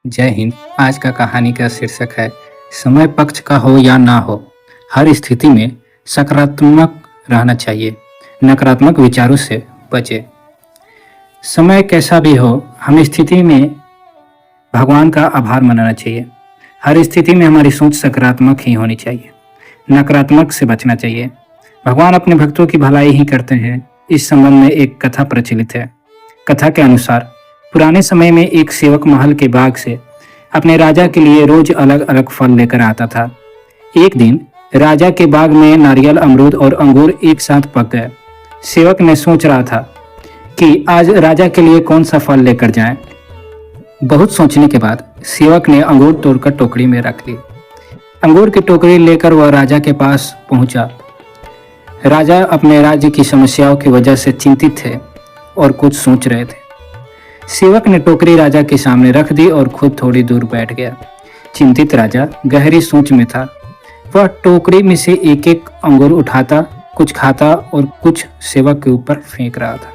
जय हिंद। आज का कहानी का शीर्षक है समय पक्ष का हो या ना हो, हर स्थिति में सकारात्मक रहना चाहिए, नकारात्मक विचारों से बचे। समय कैसा भी हो, हम स्थिति में भगवान का आभार मनाना चाहिए। हर स्थिति में हमारी सोच सकारात्मक ही होनी चाहिए, नकारात्मक से बचना चाहिए। भगवान अपने भक्तों की भलाई ही करते हैं। इस संबंध में एक कथा प्रचलित है। कथा के अनुसार पुराने समय में एक सेवक महल के बाग से अपने राजा के लिए रोज अलग अलग फल लेकर आता था। एक दिन राजा के बाग में नारियल, अमरूद और अंगूर एक साथ पक गए। सेवक ने सोच रहा था कि आज राजा के लिए कौन सा फल लेकर जाएं। बहुत सोचने के बाद सेवक ने अंगूर तोड़कर टोकरी में रख ली। अंगूर की टोकरी लेकर वह राजा के पास पहुंचा। राजा अपने राज्य की समस्याओं की वजह से चिंतित थे और कुछ सोच रहे थे। सेवक ने टोकरी राजा के सामने रख दी और खुद थोड़ी दूर बैठ गया। चिंतित राजा गहरी सोच में था। वह टोकरी में से एक एक अंगूर उठाता, कुछ खाता और कुछ सेवक के ऊपर फेंक रहा था।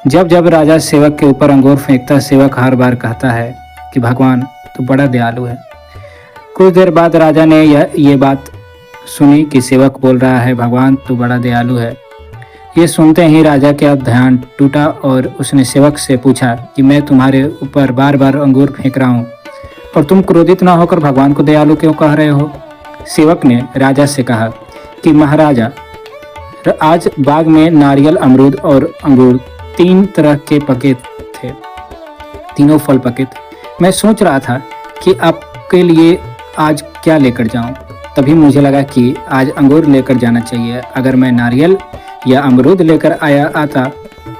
जब जब राजा सेवक के ऊपर अंगूर फेंकता, सेवक हर बार कहता है कि भगवान तो बड़ा दयालु है। कुछ देर बाद राजा ने ये बात सुनी कि सेवक बोल रहा है भगवान तो बड़ा दयालु है। ये सुनते ही राजा का ध्यान टूटा और उसने सेवक से पूछा कि मैं तुम्हारे ऊपर बार बार अंगूर फेंक रहा हूँ और तुम क्रोधित ना होकर भगवान को दयालु क्यों कह रहे हो। सेवक ने राजा से कहा कि महाराजा, आज बाग में नारियल, अमरूद और अंगूर तीन तरह के पके थे, तीनों फल पके थे। मैं सोच रहा था कि आपके लिए आज क्या लेकर जाऊं। तभी मुझे लगा कि आज अंगूर लेकर जाना चाहिए। अगर मैं नारियल या अमरूद लेकर आता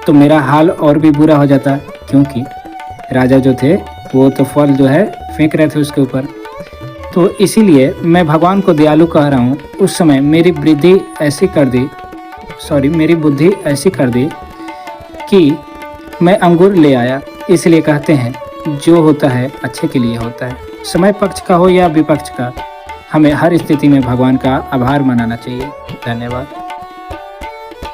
तो मेरा हाल और भी बुरा हो जाता, क्योंकि राजा जो थे वो तो फल जो है फेंक रहे थे उसके ऊपर। तो इसीलिए मैं भगवान को दयालु कह रहा हूँ। उस समय मेरी बुद्धि ऐसी कर दी कि मैं अंगूर ले आया। इसलिए कहते हैं जो होता है अच्छे के लिए होता है। समय पक्ष का हो या विपक्ष का, हमें हर स्थिति में भगवान का आभार मनाना चाहिए। धन्यवाद।